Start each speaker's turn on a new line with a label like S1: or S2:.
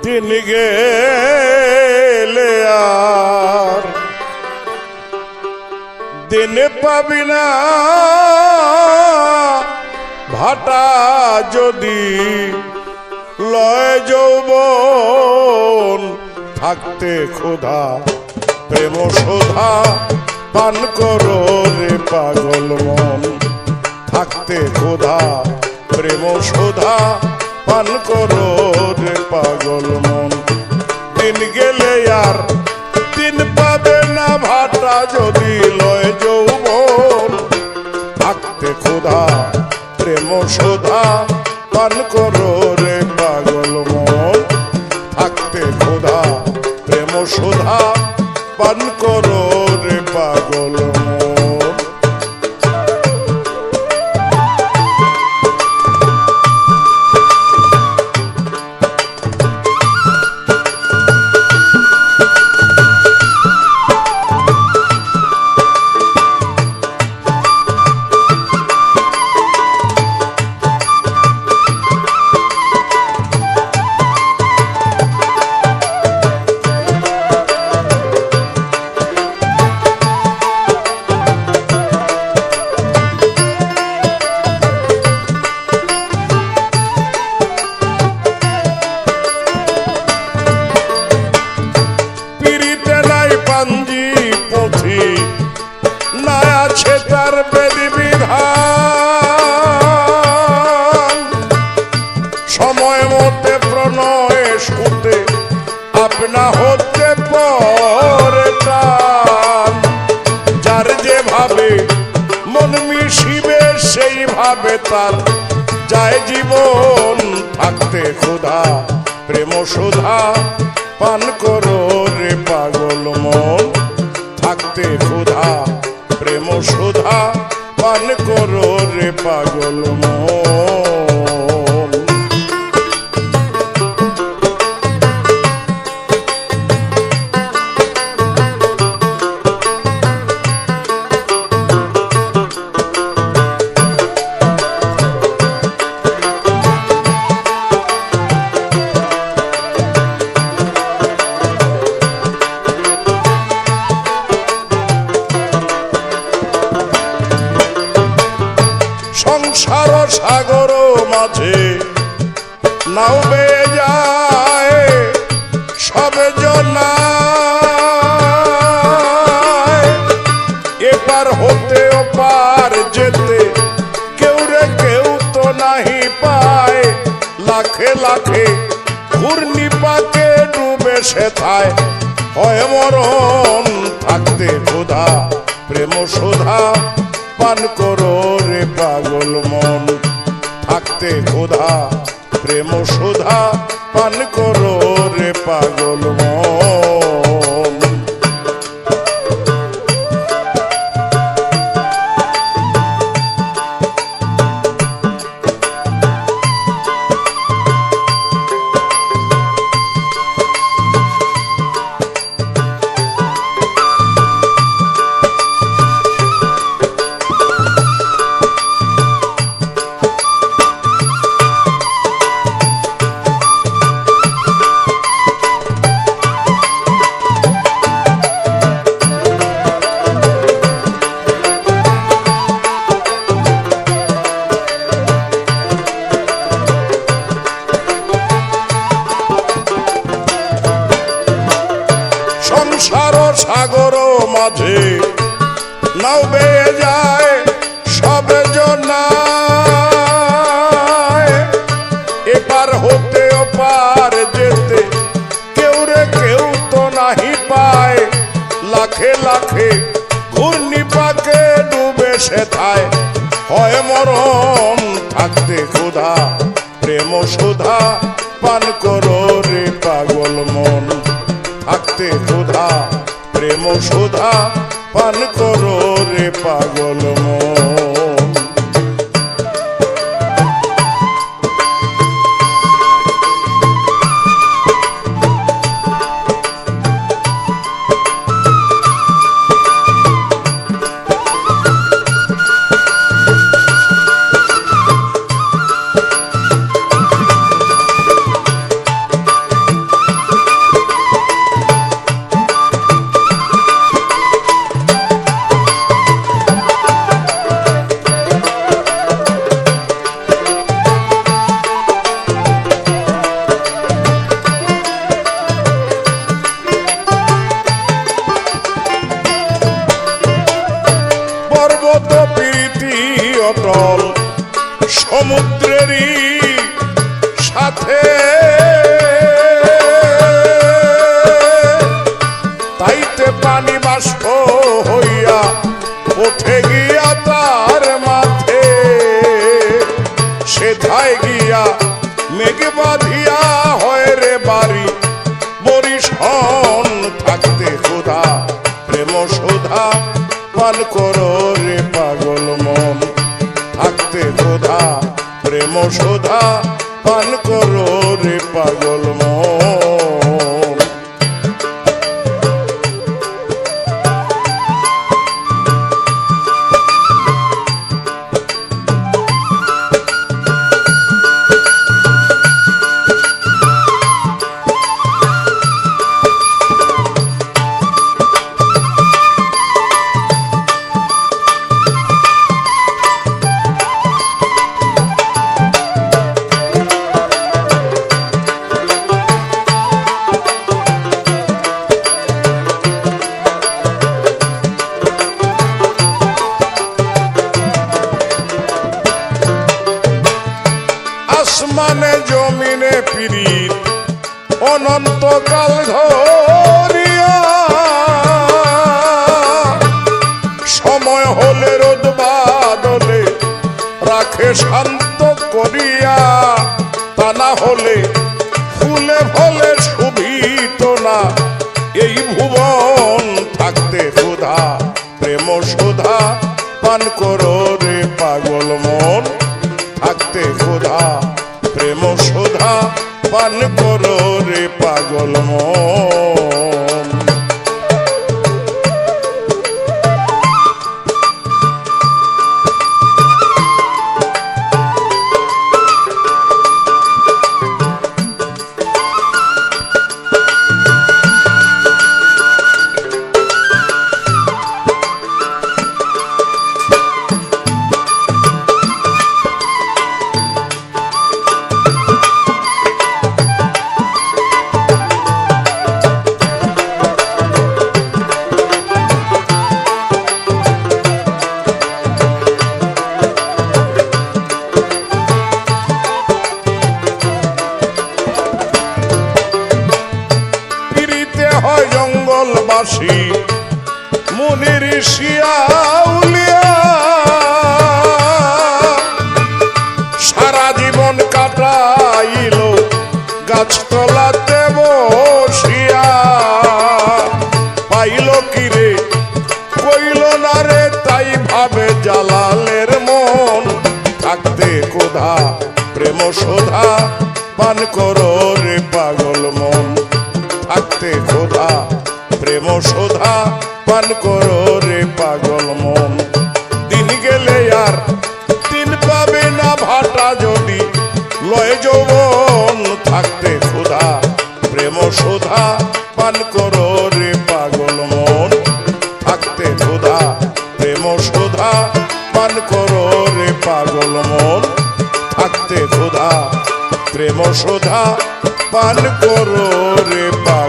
S1: দিন গেলে আর দিন পাবি না ভাটা যদি লয় যৌবন থাকতে ক্ষুধা প্রেম শোধা পান করো রে পাগল মন থাকতে ক্ষুধা প্রেম শোধা পান করো রে পাগল মন দিন গেলে আর দিন পাবে না ভাটা যদি লয় যৌবন থাকতে ক্ষুধা প্রেম শোধা পান করো রে পাগল মন থাকতে ক্ষুধা প্রেম শোধা পান করো রে পাগল মন সময় মতে প্রণয় শুতে আপনা হতে পরে টান যার যেভাবে মন মিশিবে সেইভাবে তার যায় জীবন থাকতে ক্ষুধা প্রেম সুধা পান করো রে পাগল মন থাকতে ক্ষুধা প্রেম সুধা পান করো রে পাগল মন সংসার সাগর মাঝে নাও বেয়ে যায় সবে জনায় এপার হতে ওপার যেতে কেউ রে কেউ তো নাহি পায় লাখে লাখে ঘূর্ণিপাকে ডুবে সেথায় হয় মরণ থাকতে ক্ষুধা প্রেম সুধা পান করো রে পাগল মন থাকতে ক্ষুধা প্রেম সুধা পান করো রে পাগল মন সংসার সাগর মাঝে নাও বেয়ে যায় সবে জনায় এপার হতে ওপার যেতে কেউ রে কেউ তো নাহি পায় লাখে লাখে ঘূর্ণিপাকে ডুবে সেথায় হয় মরণ থাকতে ক্ষুধা প্রেম সুধা পান করো রে পাগল মন থাকতে ক্ষুধা প্রেম সুধা পান করো রে পাগল মন তরল সমুদ্রেরই সাথে, তাইতে পানি বাষ্প হইয়া ওঠে গিয়া তার মাথে, সেথায় গিয়া মেঘ বাঁধিয়া হয় রে বাড়ি বরিশন। থাকতে ক্ষুধা প্রেম সুধা পান করো রে পাগল মন, থাকতে ক্ষুধা প্রেম সুধা পান করো রে পাগল মন। আসমানে জমিনে পীড়িত অনন্তকাল ধরিয়া, সময় হলে রোদ বাদলে রাখে শান্ত করিয়া, তা না হলে ফুলে ফলে শুভিত না এই ভুবন। থাকতে ক্ষুধা প্রেম সুধা পান করো রে পাগল মন, থাকতে ক্ষুধা প্রেম সুধা পান করো রে পাগল মন। জঙ্গলবাসী মুনি ঋষি আউলিয়া, সারা জীবন কাটাইল গাছতলাতে বসিয়া। পাইল কি রে কইল না রে তাই ভাবে জালালের মন। থাকতে ক্ষুধা প্রেম সুধা পান করো রে পাগল মন, থাকতে ক্ষুধা প্রেম সুধা পান করো রে পাগল মন। দিন গেলে আর দিন পাবে না ভাটা যদি লয় যৌবন। থাকতে ক্ষুধা প্রেম সুধা পান করো রে পাগল মন, থাকতে ক্ষুধা প্রেম সুধা পান করো রে পাগল মন, থাকতে ক্ষুধা প্রেম সুধা পান করো রে পাগল।